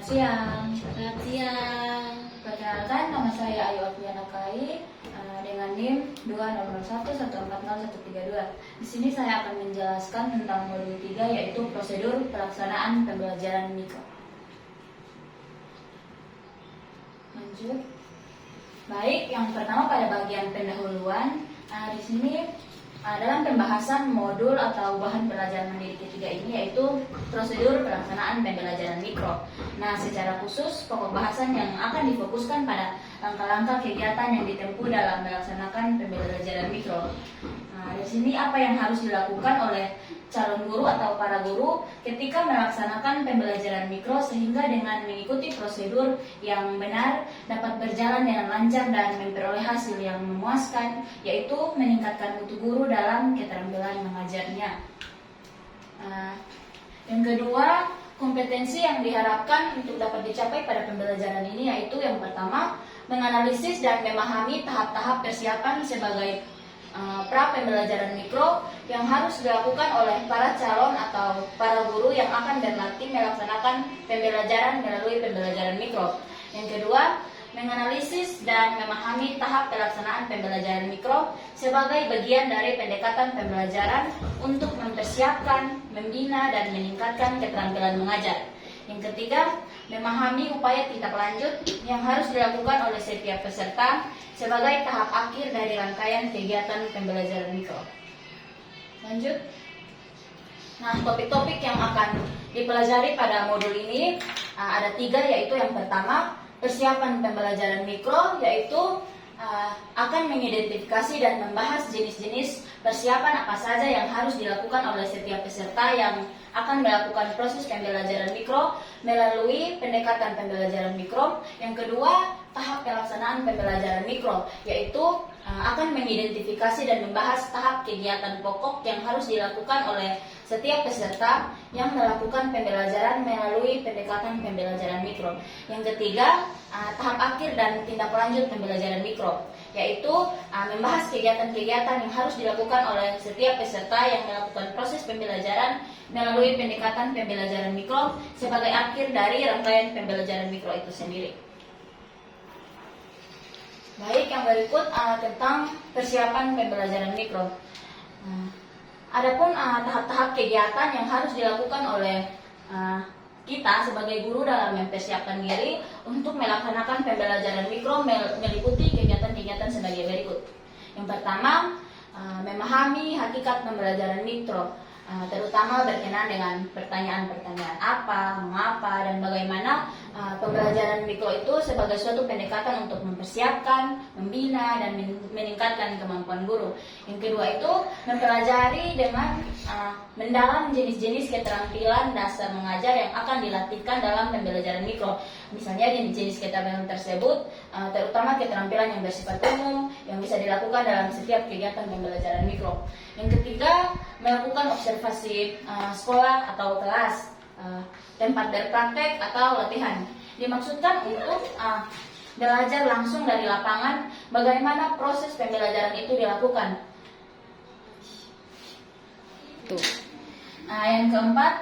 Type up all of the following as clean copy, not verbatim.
siang. Selamat siang. Perkenalkan, nama saya Ayu Apriana Kai dengan NIM 201140132. Di sini saya akan menjelaskan tentang modul 3 yaitu prosedur pelaksanaan pembelajaran mikro. Lanjut. Baik, yang pertama pada bagian pendahuluan, di sini dalam pembahasan modul atau bahan pelajaran mandiri ketiga ini yaitu prosedur pelaksanaan pembelajaran mikro. Nah, secara khusus pokok bahasan yang akan difokuskan pada langkah-langkah kegiatan yang ditempuh dalam melaksanakan pembelajaran mikro. Nah, di sini apa yang harus dilakukan oleh calon guru atau para guru ketika melaksanakan pembelajaran mikro sehingga dengan mengikuti prosedur yang benar dapat berjalan dengan lancar dan memperoleh hasil yang memuaskan, yaitu meningkatkan mutu guru dalam keterampilan mengajarnya. Yang kedua, kompetensi yang diharapkan untuk dapat dicapai pada pembelajaran ini yaitu yang pertama, menganalisis dan memahami tahap-tahap persiapan sebagai pra pembelajaran mikro yang harus dilakukan oleh para calon atau para guru yang akan berlatih melaksanakan pembelajaran melalui pembelajaran mikro. Yang kedua, menganalisis dan memahami tahap pelaksanaan pembelajaran mikro sebagai bagian dari pendekatan pembelajaran untuk mempersiapkan, membina, dan meningkatkan keterampilan mengajar. Yang ketiga, memahami upaya tindak lanjut yang harus dilakukan oleh setiap peserta sebagai tahap akhir dari rangkaian kegiatan pembelajaran mikro. Lanjut. Nah, topik-topik yang akan dipelajari pada modul ini ada 3, yaitu yang pertama, persiapan pembelajaran mikro, yaitu akan mengidentifikasi dan membahas jenis-jenis persiapan apa saja yang harus dilakukan oleh setiap peserta yang akan melakukan proses pembelajaran mikro melalui pendekatan pembelajaran mikro. Yang kedua, tahap pelaksanaan pembelajaran mikro, yaitu akan mengidentifikasi dan membahas tahap kegiatan pokok yang harus dilakukan oleh setiap peserta yang melakukan pembelajaran melalui pendekatan pembelajaran mikro. Yang ketiga, tahap akhir dan tindak lanjut pembelajaran mikro, yaitu membahas kegiatan-kegiatan yang harus dilakukan oleh setiap peserta yang melakukan proses pembelajaran melalui pendekatan pembelajaran mikro sebagai akhir dari rangkaian pembelajaran mikro itu sendiri. Baik, yang berikut tentang persiapan pembelajaran mikro. Adapun tahap-tahap kegiatan yang harus dilakukan oleh kita sebagai guru dalam mempersiapkan diri untuk melaksanakan pembelajaran mikro meliputi kegiatan-kegiatan sebagai berikut. Yang pertama, memahami hakikat pembelajaran mikro, terutama berkenaan dengan pertanyaan-pertanyaan apa, mengapa, dan bagaimana pembelajaran mikro itu sebagai suatu pendekatan untuk mempersiapkan, membina, dan meningkatkan kemampuan guru. Yang kedua itu mempelajari dengan mendalam jenis-jenis keterampilan dasar mengajar yang akan dilatihkan dalam pembelajaran mikro. Misalnya jenis-jenis keterampilan tersebut terutama keterampilan yang bersifat umum yang bisa dilakukan dalam setiap kegiatan pembelajaran mikro. Yang ketiga, melakukan observasi sekolah atau kelas, tempat berpraktek atau latihan. Dimaksudkan untuk belajar langsung dari lapangan bagaimana proses pembelajaran itu dilakukan. Yang keempat,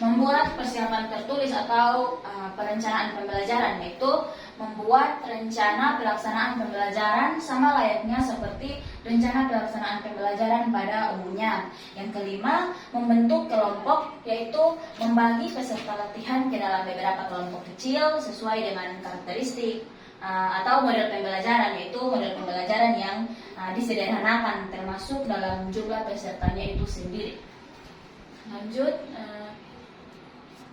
membuat persiapan tertulis atau perencanaan pembelajaran, yaitu membuat rencana pelaksanaan pembelajaran sama layaknya seperti rencana pelaksanaan pembelajaran pada umumnya. Yang kelima, membentuk kelompok, yaitu membagi peserta latihan ke dalam beberapa kelompok kecil sesuai dengan karakteristik atau model pembelajaran, yaitu model pembelajaran yang disederhanakan termasuk dalam jumlah pesertanya itu sendiri. Lanjut,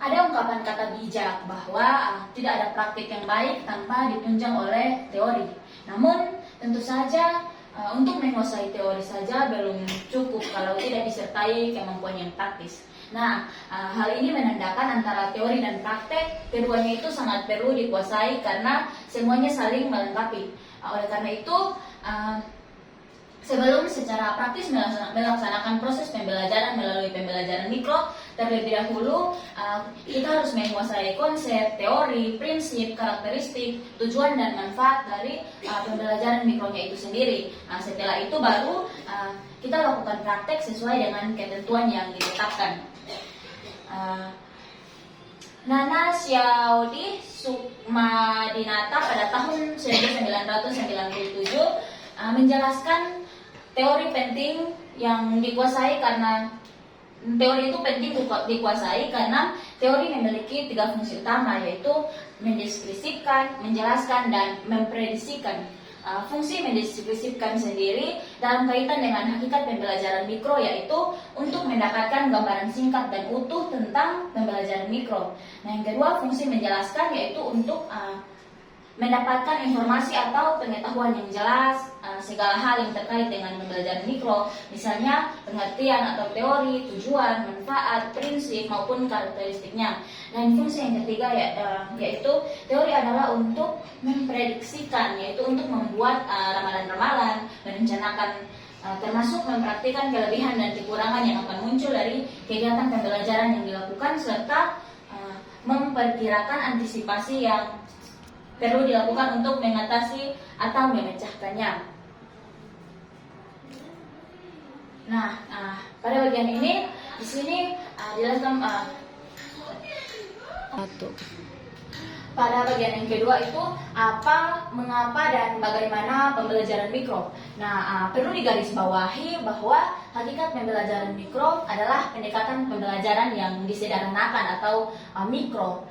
ada ungkapan kata bijak bahwa tidak ada praktik yang baik tanpa ditunjang oleh teori. Namun tentu saja untuk menguasai teori saja belum cukup kalau tidak disertai kemampuan yang praktis. Nah, hal ini menandakan antara teori dan praktek keduanya itu sangat perlu dikuasai karena semuanya saling melengkapi. Oleh karena itu, sebelum secara praktis melaksanakan proses pembelajaran melalui pembelajaran mikro, terlebih dahulu kita harus menguasai konsep, teori, prinsip, karakteristik, tujuan dan manfaat dari pembelajaran mikronya itu sendiri. Setelah itu baru kita lakukan praktek sesuai dengan ketentuan yang ditetapkan. Nana Xiaodi Sukmadinata pada tahun 1997 menjelaskan teori penting yang dikuasai karena teori itu penting dikuasai karena teori memiliki 3 fungsi utama, yaitu mendeskripsikan, menjelaskan, dan memprediksikan. Fungsi mendeskripsikan sendiri dalam kaitan dengan hakikat pembelajaran mikro, yaitu untuk mendapatkan gambaran singkat dan utuh tentang pembelajaran mikro. Nah, yang kedua, fungsi menjelaskan yaitu untuk mendapatkan informasi atau pengetahuan yang jelas segala hal yang terkait dengan pembelajaran mikro, misalnya pengertian atau teori, tujuan, manfaat, prinsip maupun karakteristiknya. Dan fungsi yang ketiga yaitu teori adalah untuk memprediksikan, yaitu untuk membuat ramalan-ramalan, merencanakan, termasuk mempraktikkan kelebihan dan kekurangan yang akan muncul dari kegiatan pembelajaran yang dilakukan, serta memperkirakan antisipasi yang perlu dilakukan untuk mengatasi atau memecahkannya. Nah, pada bagian ini di sini dijelaskan pada bagian yang kedua itu apa, mengapa, dan bagaimana pembelajaran mikro. Nah, perlu digarisbawahi bahwa hakikat pembelajaran mikro adalah pendekatan pembelajaran yang disederhanakan atau mikro.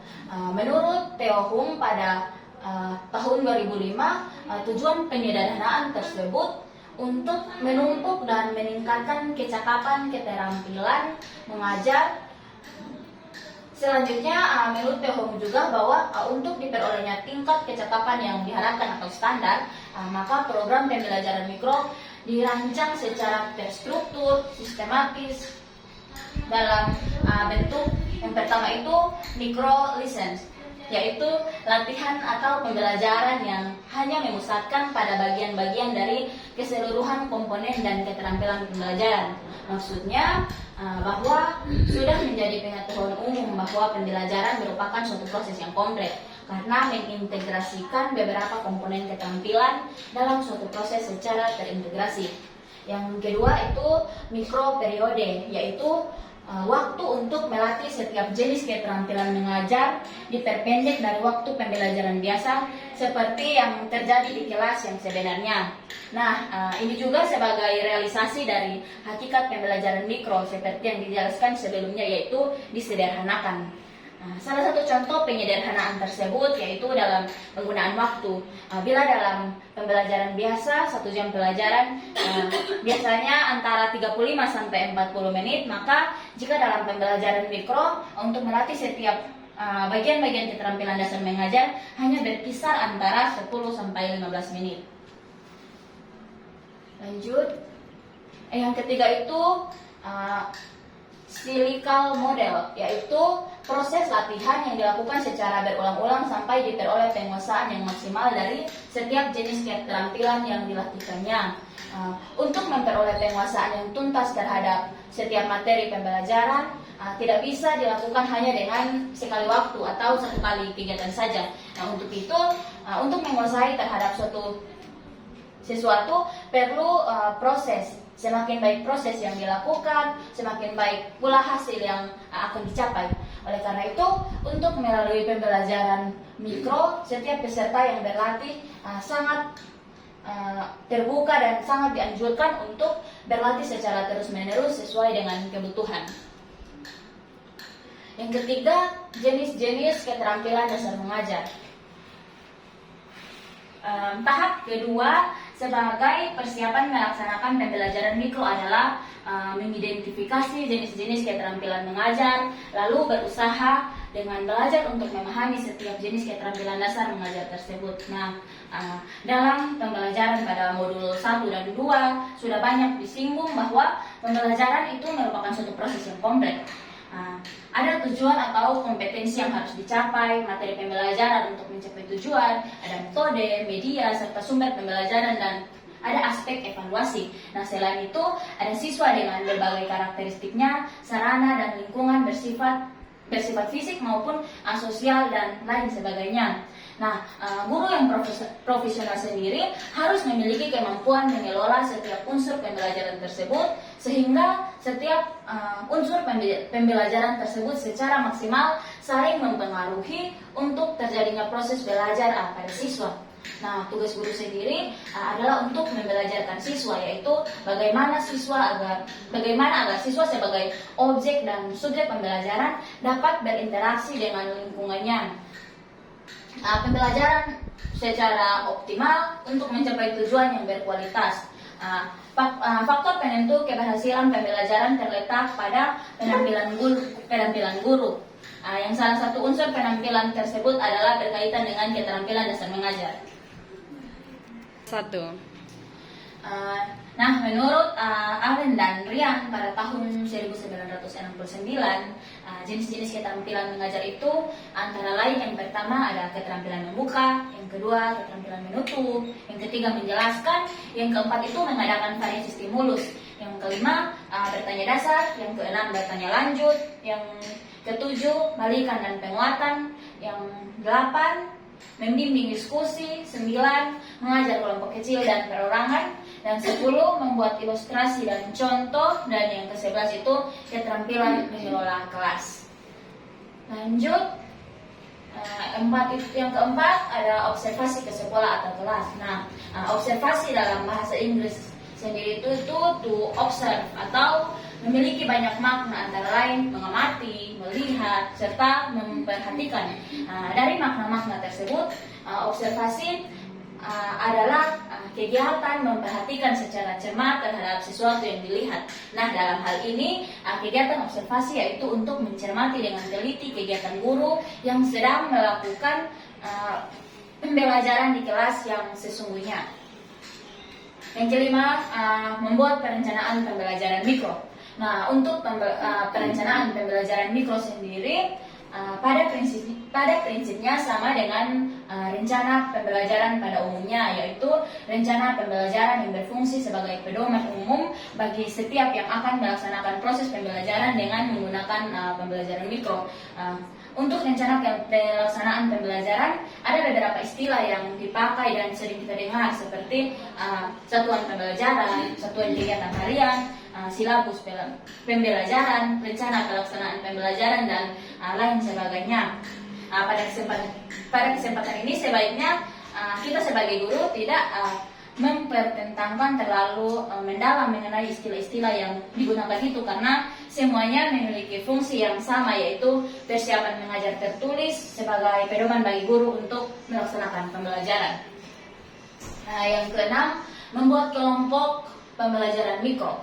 Menurut Theo Hung pada tahun 2005, tujuan penyederhanaan tersebut untuk menumpuk dan meningkatkan kecakapan keterampilan mengajar. Selanjutnya, menurut Theo Hung juga bahwa untuk diperolehnya tingkat kecakapan yang diharapkan atau standar, maka program pembelajaran mikro dirancang secara terstruktur, sistematis dalam bentuk yang pertama itu micro lessons, yaitu latihan atau pembelajaran yang hanya memusatkan pada bagian-bagian dari keseluruhan komponen dan keterampilan pembelajaran. Maksudnya bahwa sudah menjadi pengetahuan umum bahwa pembelajaran merupakan suatu proses yang kompleks karena mengintegrasikan beberapa komponen keterampilan dalam suatu proses secara terintegrasi. Yang kedua itu mikro periode, yaitu waktu untuk melatih setiap jenis keterampilan mengajar diperpendek dari waktu pembelajaran biasa seperti yang terjadi di kelas yang sebenarnya. Nah, ini juga sebagai realisasi dari hakikat pembelajaran mikro seperti yang dijelaskan sebelumnya, yaitu disederhanakan. Nah, salah satu contoh penyederhanaan tersebut yaitu dalam penggunaan waktu. Bila dalam pembelajaran biasa 1 jam pelajaran biasanya antara 35 sampai 40 menit, maka jika dalam pembelajaran mikro untuk melatih setiap bagian-bagian keterampilan dasar mengajar hanya berkisar antara 10 sampai 15 menit. Lanjut. Yang ketiga itu cyclical model, yaitu proses latihan yang dilakukan secara berulang-ulang sampai diperoleh penguasaan yang maksimal dari setiap jenis keterampilan yang dilatihkannya. Untuk memperoleh penguasaan yang tuntas terhadap setiap materi pembelajaran tidak bisa dilakukan hanya dengan sekali waktu atau satu kali kegiatan saja. Nah, untuk itu, untuk menguasai terhadap sesuatu perlu proses. Semakin baik proses yang dilakukan, semakin baik pula hasil yang akan dicapai. Oleh karena itu, untuk melalui pembelajaran mikro, setiap peserta yang berlatih sangat terbuka dan sangat dianjurkan untuk berlatih secara terus-menerus sesuai dengan kebutuhan. Yang ketiga, jenis-jenis keterampilan dasar mengajar. Tahap kedua sebagai persiapan melaksanakan pembelajaran mikro adalah mengidentifikasi jenis-jenis keterampilan mengajar, lalu berusaha dengan belajar untuk memahami setiap jenis keterampilan dasar mengajar tersebut. Nah, dalam pembelajaran pada modul 1 dan 2 sudah banyak disinggung bahwa pembelajaran itu merupakan suatu proses yang kompleks. Ada tujuan atau kompetensi yang harus dicapai, materi pembelajaran untuk mencapai tujuan, ada metode, media, serta sumber pembelajaran, dan ada aspek evaluasi. Nah, selain itu ada siswa dengan berbagai karakteristiknya, sarana dan lingkungan bersifat fisik maupun sosial dan lain sebagainya. Nah, guru yang profesional sendiri harus memiliki kemampuan mengelola setiap unsur pembelajaran tersebut sehingga setiap unsur pembelajaran tersebut secara maksimal saling mempengaruhi untuk terjadinya proses belajar pada siswa. Nah, tugas guru sendiri adalah untuk membelajarkan siswa, yaitu bagaimana agar siswa sebagai objek dan subjek pembelajaran dapat berinteraksi dengan lingkungannya. Pembelajaran secara optimal untuk mencapai tujuan yang berkualitas. Faktor penentu keberhasilan pembelajaran terletak pada penampilan guru. Yang salah satu unsur penampilan tersebut adalah berkaitan dengan keterampilan dasar mengajar. Nah, menurut Allen dan Ryan pada tahun 1969, jenis-jenis keterampilan mengajar itu antara lain yang pertama ada keterampilan membuka, yang kedua keterampilan menutup, yang ketiga menjelaskan, yang keempat itu mengadakan variasi stimulus, yang kelima bertanya dasar, yang keenam bertanya lanjut, yang ketujuh balikan dan penguatan, yang delapan membimbing diskusi, 9 mengajar kelompok kecil dan perorangan, dan 10 membuat ilustrasi dan contoh, dan yang ke-11 itu keterampilan mengelola kelas. Lanjut, yang keempat ada observasi ke sekolah atau kelas. Nah, observasi dalam bahasa Inggris sendiri itu to observe atau memiliki banyak makna, antara lain mengamati, melihat, serta memperhatikan. Dari makna-makna tersebut, observasi adalah kegiatan memperhatikan secara cermat terhadap sesuatu yang dilihat. Nah, dalam hal ini kegiatan observasi yaitu untuk mencermati dengan teliti kegiatan guru yang sedang melakukan pembelajaran di kelas yang sesungguhnya. Yang kelima, membuat perencanaan pembelajaran mikro. Nah, untuk perencanaan pembelajaran mikro sendiri pada prinsipnya sama dengan rencana pembelajaran pada umumnya, yaitu rencana pembelajaran yang berfungsi sebagai pedoman umum bagi setiap yang akan melaksanakan proses pembelajaran dengan menggunakan pembelajaran mikro. Untuk rencana pelaksanaan pembelajaran ada beberapa istilah yang dipakai dan sering kita dengar, seperti satuan pembelajaran, satuan kegiatan harian, silabus pembelajaran, rencana pelaksanaan pembelajaran, dan lain sebagainya. Pada kesempatan ini sebaiknya kita sebagai guru tidak mempertentangkan terlalu mendalam mengenai istilah-istilah yang digunakan itu, karena semuanya memiliki fungsi yang sama, yaitu persiapan mengajar tertulis sebagai pedoman bagi guru untuk melaksanakan pembelajaran. Yang keenam, membuat kelompok pembelajaran mikro.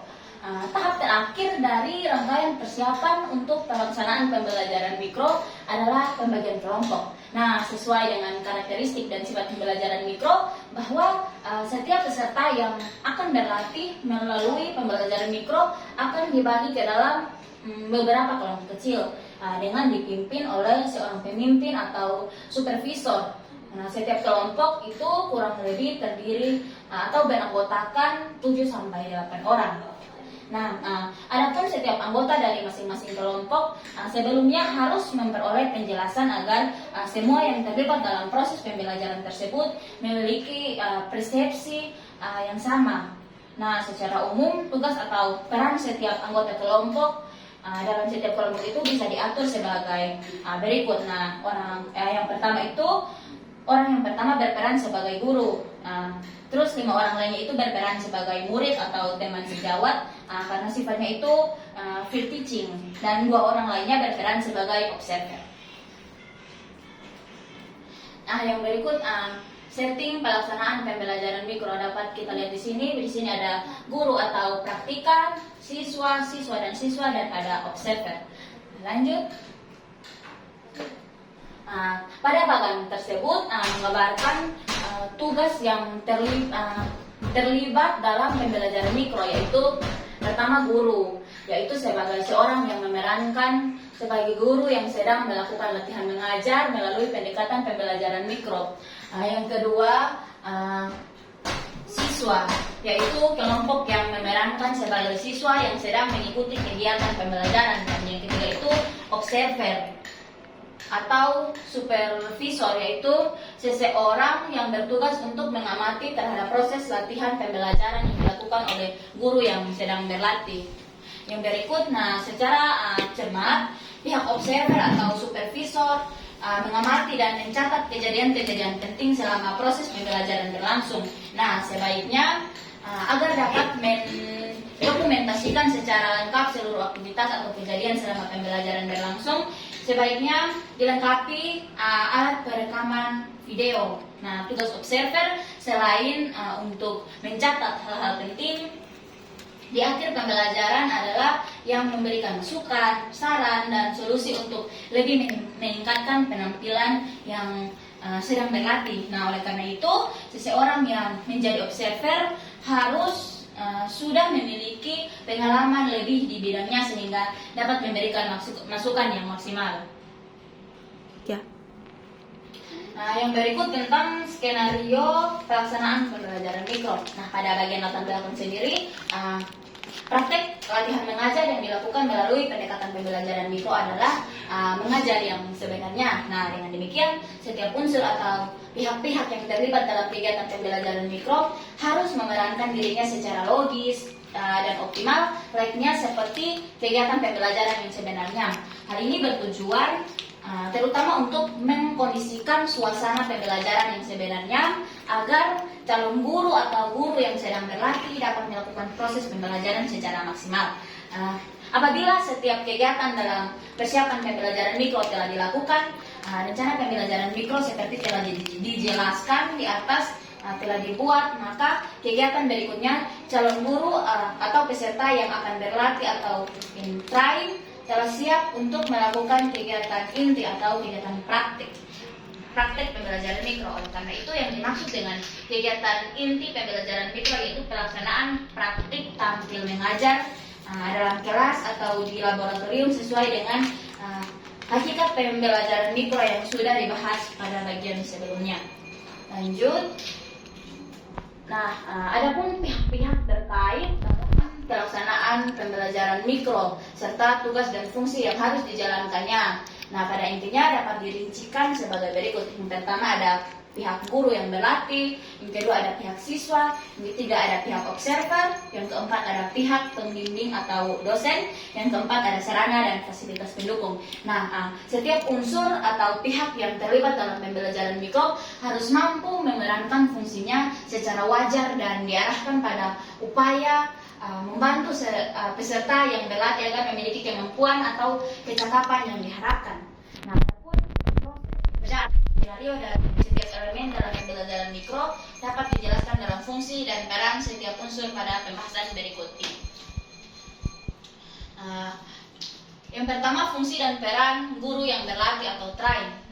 Tahap terakhir dari rangkaian persiapan untuk pelaksanaan pembelajaran mikro adalah pembagian kelompok. Nah, sesuai dengan karakteristik dan sifat pembelajaran mikro, bahwa setiap peserta yang akan berlatih melalui pembelajaran mikro akan dibagi ke dalam beberapa kelompok kecil dengan dipimpin oleh seorang pemimpin atau supervisor. Nah, setiap kelompok itu kurang lebih terdiri atau beranggotakan 7-8 orang. Nah, adapun setiap anggota dari masing-masing kelompok sebelumnya harus memperoleh penjelasan agar semua yang terlibat dalam proses pembelajaran tersebut memiliki persepsi yang sama. Nah, secara umum tugas atau peran setiap anggota kelompok dalam setiap kelompok itu bisa diatur sebagai berikut. Nah, orang yang pertama berperan sebagai guru. Terus 5 orang lainnya itu berperan sebagai murid atau teman sejawat karena sifatnya itu field teaching, dan 2 orang lainnya berperan sebagai observer. Yang berikut setting pelaksanaan pembelajaran mikro dapat kita lihat di sini. Di sini ada guru atau praktikan, siswa dan siswa, dan ada observer. Lanjut. Pada bagian tersebut menggambarkan tugas yang terlibat dalam pembelajaran mikro, yaitu pertama guru, yaitu sebagai seorang yang memerankan sebagai guru yang sedang melakukan latihan mengajar melalui pendekatan pembelajaran mikro. Yang kedua siswa, yaitu kelompok yang memerankan sebagai siswa yang sedang mengikuti kegiatan pembelajaran, dan yang ketiga itu observer. atau supervisor, yaitu seseorang yang bertugas untuk mengamati terhadap proses latihan pembelajaran yang dilakukan oleh guru yang sedang berlatih. Yang berikut, secara cermat, pihak observer atau supervisor mengamati dan mencatat kejadian-kejadian penting selama proses pembelajaran berlangsung. Sebaiknya agar dapat mendokumentasikan secara lengkap seluruh aktivitas atau kejadian selama pembelajaran berlangsung, sebaiknya dilengkapi alat perekaman video. Tugas observer selain untuk mencatat hal-hal penting di akhir pembelajaran adalah yang memberikan masukan, saran, dan solusi untuk lebih meningkatkan penampilan yang sedang berlatih. Oleh karena itu, seseorang yang menjadi observer harus sudah memiliki pengalaman lebih di bidangnya sehingga dapat memberikan masukan yang maksimal. Ya. Yang berikut tentang skenario pelaksanaan pembelajaran mikro. Pada bagian latar belakang sendiri, praktek latihan mengajar yang dilakukan melalui pendekatan pembelajaran mikro adalah mengajar yang sebenarnya. Dengan demikian, setiap unsur atau pihak-pihak yang terlibat dalam kegiatan pembelajaran mikro harus memerankan dirinya secara logis dan optimal, layaknya seperti kegiatan pembelajaran yang sebenarnya. Hal ini bertujuan terutama untuk mengkondisikan suasana pembelajaran yang sebenarnya agar calon guru atau guru yang sedang berlatih dapat melakukan proses pembelajaran secara maksimal. Apabila setiap kegiatan dalam persiapan pembelajaran mikro telah dilakukan, rencana pembelajaran mikro seperti telah dijelaskan di atas telah dibuat, maka kegiatan berikutnya calon guru atau peserta yang akan berlatih atau in-train telah siap untuk melakukan kegiatan inti atau kegiatan praktik pembelajaran mikro. Oleh karena itu, yang dimaksud dengan kegiatan inti pembelajaran mikro yaitu pelaksanaan praktik tampil mengajar dalam kelas atau di laboratorium sesuai dengan hakikat pembelajaran mikro yang sudah dibahas pada bagian sebelumnya. Lanjut. Adapun pihak-pihak terkait pelaksanaan pembelajaran mikro serta tugas dan fungsi yang harus dijalankannya. Pada intinya dapat dirincikan sebagai berikut. Yang pertama ada pihak guru yang berlatih, yang kedua ada pihak siswa, yang ketiga ada pihak observer, yang keempat ada pihak pembimbing atau dosen, yang keempat ada sarana dan fasilitas pendukung. Setiap unsur atau pihak yang terlibat dalam pembelajaran mikro harus mampu memerankan fungsinya secara wajar dan diarahkan pada upaya membantu peserta yang berlatih agar memiliki kemampuan atau kecakapan yang diharapkan. Adapun proses skenario dan setiap elemen dalam pembelajaran mikro dapat dijelaskan dalam fungsi dan peran setiap unsur pada pembahasan berikut ini. Yang pertama, fungsi dan peran guru yang berlatih atau train.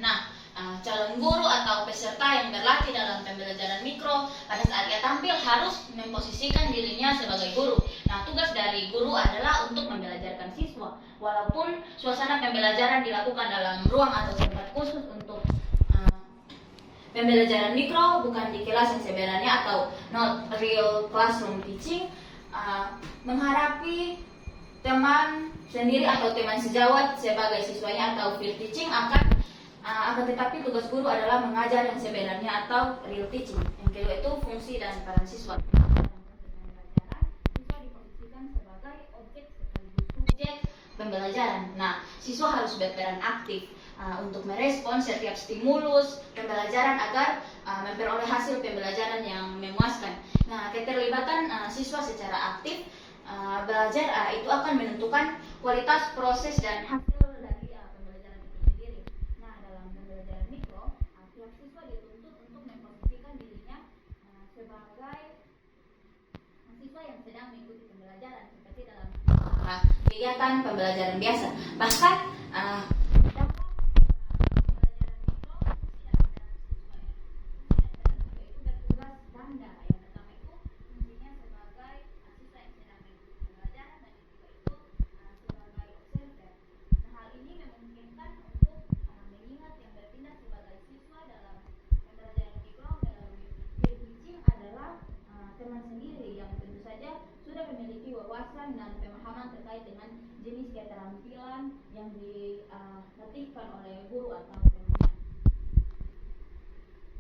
Calon guru atau peserta yang berlatih dalam pembelajaran mikro pada saat ia tampil harus memposisikan dirinya sebagai guru. Tugas dari guru adalah untuk membelajarkan siswa. Walaupun suasana pembelajaran dilakukan dalam ruang atau tempat khusus untuk pembelajaran mikro, bukan di kelas yang sebenarnya atau not real classroom teaching, menghadapi teman sendiri atau teman sejawat sebagai siswanya atau field teaching akan tetapi tugas guru adalah mengajar yang sebenarnya atau real teaching. Yang kedua itu fungsi dan peran siswa. Siswa diposisikan sebagai objek sekaligus subjek pembelajaran. Siswa harus berperan aktif untuk merespons setiap stimulus pembelajaran agar memperoleh hasil pembelajaran yang memuaskan. Keterlibatan siswa secara aktif belajar itu akan menentukan kualitas proses dan hasil dari pembelajaran itu sendiri. Dalam pembelajaran mikro, pihak siswa dituntut untuk memposisikan dirinya sebagai siswa yang sedang mengikuti pembelajaran seperti dalam kegiatan pembelajaran biasa. Bahkan teman sendiri yang tentu saja sudah memiliki wawasan dan pemahaman terkait dengan jenis keterampilan yang dilatihkan oleh guru atau pembina.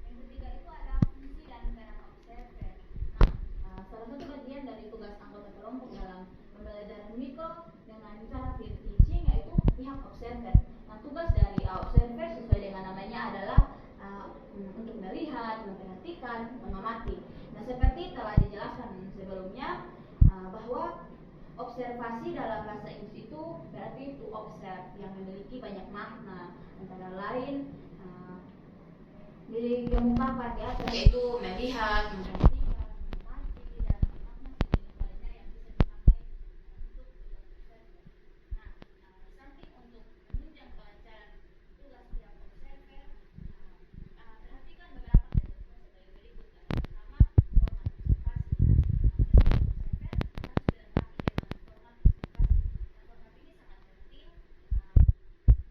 Yang ketiga itu ada fungsi dan peran observer. Nah, salah satu bagian dari tugas anggota kelompok dalam pembelajaran mikro dengan cara field teaching yaitu pihak observer. Nah, tugas dari observer sesuai dengan namanya adalah untuk melihat, memperhatikan, mengamati. Nah, seperti telah dijelaskan sebelumnya bahwa observasi dalam bahasa Inggris itu berarti to observe yang memiliki banyak makna, antara lain dikemukakan di atas yaitu melihat, memperhatikan, mengamati, dan makna sejenis lainnya yang bisa dipakai untuk tugas observer. Nah, samping untuk menunjang kelancaran tugas pihak observer, perhatikan beberapa ketentuan sebagai berikut. Pertama, format observasi. Format ini sangat penting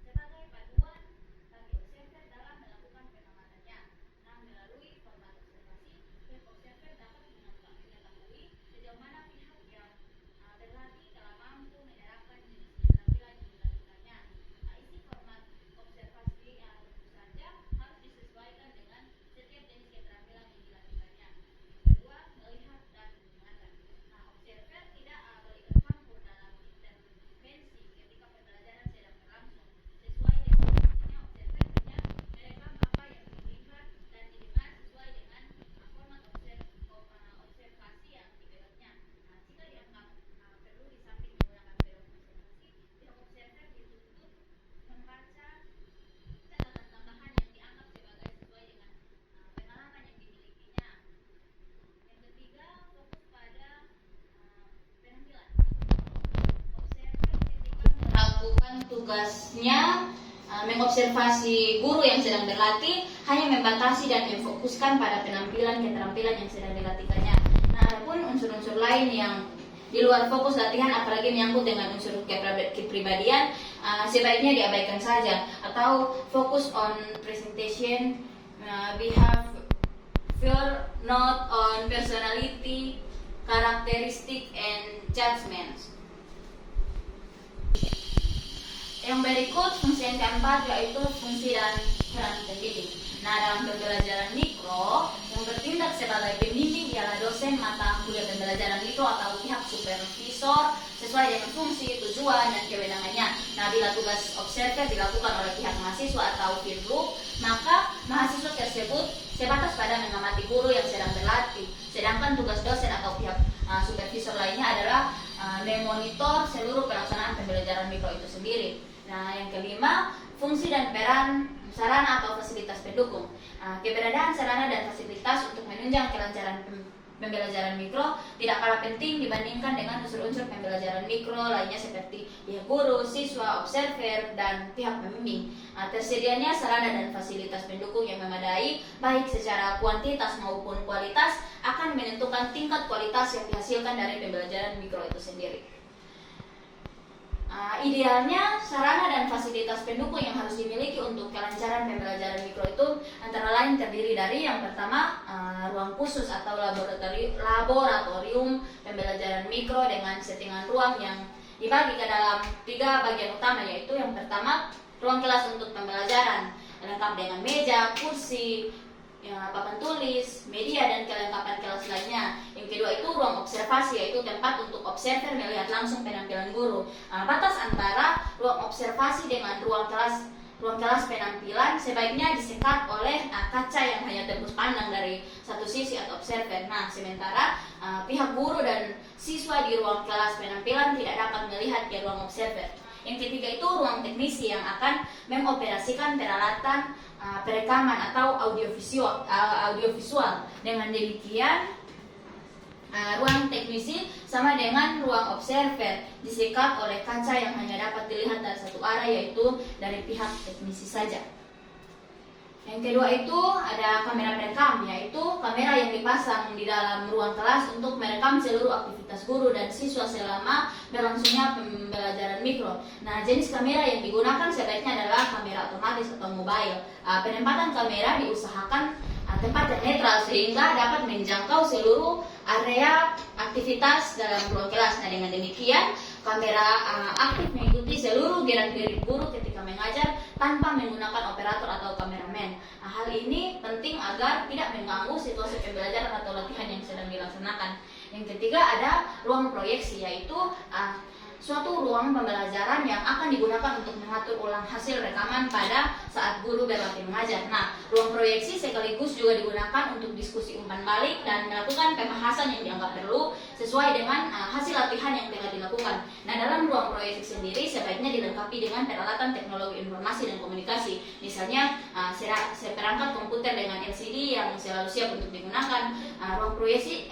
sebagai panduan bagi observer dalam melakukan pengamanannya. Nah, melalui format observasi, pihak observer dapat mengetahui sejauh mana pihak yang berlatih telah mampu menerapkan jenis keterampilan yang dilakukannya. Isi format observasi tentu saja harus disesuaikan dengan setiap jenis keterampilan yang dilakukannya. Kedua, melihat dan mendengarkan. Nah, observer tidak berikut campur dalam intervensi ketika pembelajaran sedang berlangsung. Sesuai dengan fungsinya, observer hanya merekam apa yang dilihat dan didengar sesuai dengan format observasi yang dipegangnya. Nah, jika dianggap perlu di samping menggunakan periode observasi, pihak observer dituntut membaca catatan tambahan yang dianggap sebagai sesuai dengan pengalaman yang dimilikinya. Yang ketiga, fokus pada penampilan. Observer ketika melakukan tugasnya mengobservasi guru yang sedang berlatih hanya membatasi dan memfokuskan pada penampilan keterampilan yang sedang dilatihkannya. Nah, adapun unsur-unsur lain yang di luar fokus latihan apalagi menyangkut dengan unsur kepribadian sebaiknya diabaikan saja atau fokus on presentation, behavior, not on personality, characteristic, and judgments. Yang berikut fungsi yang keempat yaitu fungsi dan peran pendidik. Nah, dalam pembelajaran mikro yang bertindak sebagai pembimbing ialah dosen mata kuliah pembelajaran mikro atau pihak supervisor sesuai dengan fungsi, tujuan, dan kewenangannya. Nah, bila tugas observer dilakukan oleh pihak mahasiswa atau field group, maka mahasiswa tersebut sebatas pada mengamati guru yang sedang berlatih. Sedangkan tugas dosen atau pihak supervisor lainnya adalah memonitor seluruh pelaksanaan pembelajaran mikro itu sendiri. Nah, yang kelima, fungsi dan peran sarana atau fasilitas pendukung. Keberadaan sarana dan fasilitas untuk menunjang kelancaran pembelajaran mikro tidak kalah penting dibandingkan dengan unsur-unsur pembelajaran mikro lainnya seperti pihak guru, siswa, observer, dan pihak pembimbing. Tersedianya sarana dan fasilitas pendukung yang memadai baik secara kuantitas maupun kualitas akan menentukan tingkat kualitas yang dihasilkan dari pembelajaran mikro itu sendiri. Idealnya sarana dan fasilitas pendukung yang harus dimiliki untuk kelancaran pembelajaran mikro itu antara lain terdiri dari yang pertama ruang khusus atau laboratorium pembelajaran mikro dengan settingan ruang yang dibagi ke dalam 3 bagian utama, yaitu yang pertama ruang kelas untuk pembelajaran lengkap dengan meja, kursi, papan tulis, media, dan kelengkapan kelas lainnya. Yang kedua itu ruang observasi, yaitu tempat untuk observer melihat langsung penampilan guru. Batas antara ruang observasi dengan ruang kelas penampilan sebaiknya disekat oleh kaca yang hanya tembus pandang dari satu sisi atau observer. Nah, sementara pihak guru dan siswa di ruang kelas penampilan tidak dapat melihat ke ruang observer. Yang ketiga itu ruang teknisi yang akan mengoperasikan peralatan perekaman atau audiovisual. Dengan demikian ruang teknisi sama dengan ruang observer disekat oleh kaca yang hanya dapat dilihat dari satu arah, yaitu dari pihak teknisi saja. Yang kedua itu ada kamera perekam, yaitu kamera yang dipasang di dalam ruang kelas untuk merekam seluruh aktivitas guru dan siswa selama berlangsungnya pembelajaran mikro. Nah, jenis kamera yang digunakan sebaiknya adalah kamera otomatis atau mobile. Penempatan kamera diusahakan tempat yang netral sehingga dapat menjangkau seluruh area aktivitas dalam ruang kelas. Nah, dengan demikian kamera aktif mengikuti seluruh gerak-gerik guru ketika mengajar tanpa menggunakan operator atau kameramen. Hal ini penting agar tidak mengganggu situasi pembelajaran atau latihan yang sedang dilaksanakan. Yang ketiga ada ruang proyeksi, yaitu suatu ruang pembelajaran yang akan digunakan untuk mengatur ulang hasil rekaman pada saat guru berlatih mengajar. Nah, ruang proyeksi sekaligus juga digunakan untuk diskusi umpan balik dan melakukan pembahasan yang dianggap perlu sesuai dengan hasil latihan yang telah dilakukan. Nah, dalam ruang proyeksi sendiri sebaiknya dilengkapi dengan peralatan teknologi informasi dan komunikasi. Misalnya, seperangkat komputer dengan LCD yang selalu siap untuk digunakan. Ruang proyeksi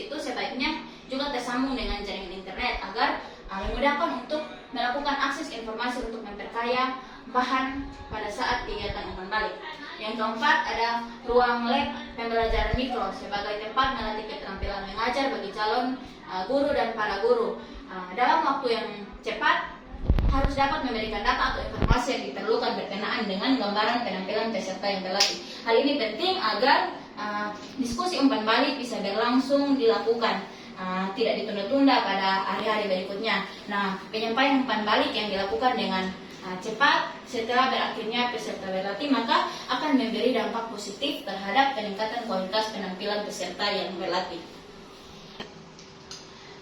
itu sebaiknya juga tersambung dengan jaringan internet agar memudahkan untuk melakukan akses informasi untuk memperkaya bahan pada saat kegiatan umpan balik. Yang keempat ada ruang lab pembelajaran mikro sebagai tempat melatih keterampilan mengajar bagi calon guru dan para guru. Dalam waktu yang cepat harus dapat memberikan data atau informasi yang diperlukan berkenaan dengan gambaran penampilan peserta yang berlatih. Hal ini penting agar diskusi umpan balik bisa berlangsung dilakukan, tidak ditunda-tunda pada hari-hari berikutnya. Nah, penyampaian umpan balik yang dilakukan dengan cepat setelah berakhirnya peserta berlatih maka akan memberi dampak positif terhadap peningkatan kualitas penampilan peserta yang berlatih.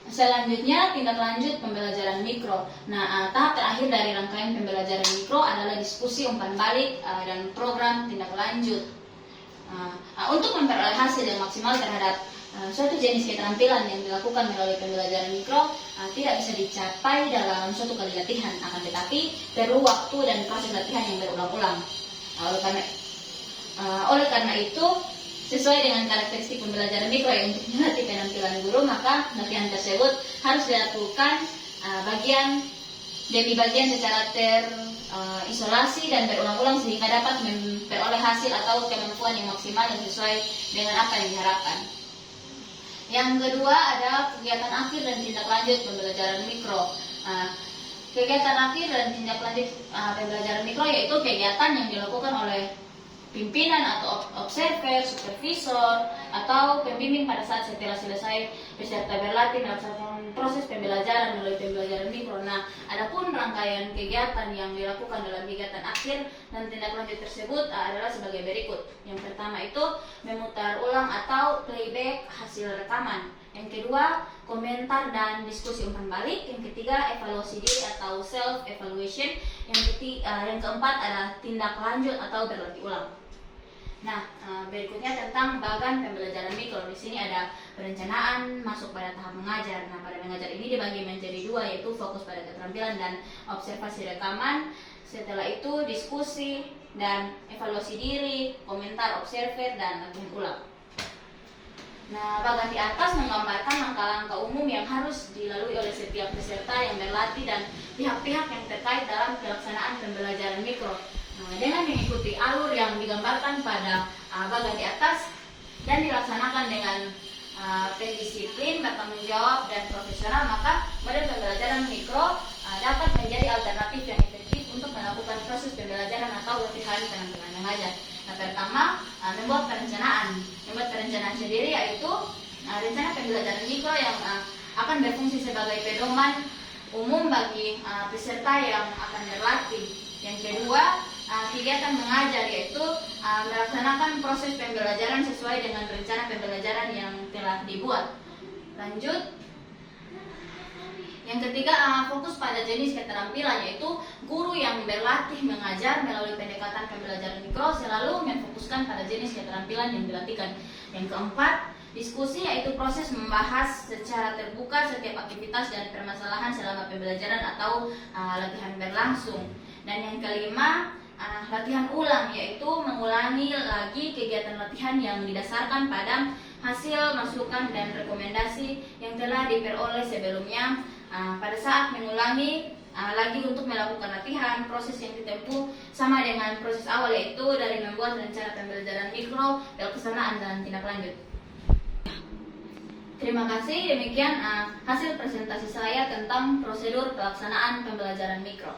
Selanjutnya, tindak lanjut pembelajaran mikro. Nah, tahap terakhir dari rangkaian pembelajaran mikro adalah diskusi umpan balik dan program tindak lanjut. Untuk memperoleh hasil yang maksimal terhadap suatu jenis keterampilan yang dilakukan melalui pembelajaran mikro tidak bisa dicapai dalam suatu kali latihan, akan tetapi perlu waktu dan proses latihan yang berulang-ulang. Oleh karena itu, sesuai dengan karakteristik pembelajaran mikro yang untuk melatih penampilan guru, maka latihan tersebut harus dilakukan bagian demi bagian secara terisolasi dan berulang-ulang sehingga dapat memperoleh hasil atau kemampuan yang maksimal dan sesuai dengan apa yang diharapkan. Yang kedua ada kegiatan akhir dan tindak lanjut pembelajaran mikro. Kegiatan akhir dan tindak lanjut pembelajaran mikro yaitu kegiatan yang dilakukan oleh pimpinan atau observer, supervisor, atau pembimbing pada saat setelah selesai peserta berlatih melaksanakan proses pembelajaran melalui pembelajaran mikro. Nah, adapun rangkaian kegiatan yang dilakukan dalam kegiatan akhir dan tindak lanjut tersebut adalah sebagai berikut. Yang pertama itu memutar ulang atau playback hasil rekaman. Yang kedua, komentar dan diskusi umpan balik. Yang ketiga, evaluasi diri atau self evaluation. Yang keempat adalah tindak lanjut atau berlatih ulang. Nah, berikutnya tentang bagan pembelajaran mikro. Di sini ada perencanaan masuk pada tahap mengajar. Nah, pada mengajar ini dibagi menjadi dua, yaitu fokus pada keterampilan dan observasi rekaman. Setelah itu diskusi dan evaluasi diri, komentar observer dan latihan ulang. Nah, bagan di atas menggambarkan langkah-langkah umum yang harus dilalui oleh setiap peserta yang berlatih dan pihak-pihak yang terkait dalam pelaksanaan pembelajaran mikro. Nah, dengan mengikuti alur yang digambarkan pada bagan di atas dan dilaksanakan dengan pendisiplin, bertanggung jawab, dan profesional, maka model pembelajaran mikro dapat menjadi alternatif yang efektif untuk melakukan proses pembelajaran atau latihan penampilan mengajar. Nah, pertama, membuat perencanaan. Membuat perencanaan sendiri yaitu rencana pembelajaran mikro yang akan berfungsi sebagai pedoman umum bagi peserta yang akan berlatih. Yang kedua, kegiatan mengajar yaitu melaksanakan proses pembelajaran sesuai dengan rencana pembelajaran yang telah dibuat. Lanjut. Yang ketiga, fokus pada jenis keterampilan, yaitu guru yang berlatih mengajar melalui pendekatan pembelajaran mikro selalu memfokuskan pada jenis keterampilan yang dilatihkan. Yang keempat, diskusi yaitu proses membahas secara terbuka setiap aktivitas dan permasalahan selama pembelajaran atau latihan berlangsung. Dan yang kelima, latihan ulang, yaitu mengulangi lagi kegiatan latihan yang didasarkan pada hasil masukan dan rekomendasi yang telah diperoleh sebelumnya. Pada saat mengulangi lagi untuk melakukan latihan, proses yang ditempuh sama dengan proses awal, yaitu dari membuat rencana pembelajaran mikro, pelaksanaan dan tindak lanjut. Terima kasih, demikian hasil presentasi saya tentang prosedur pelaksanaan pembelajaran mikro.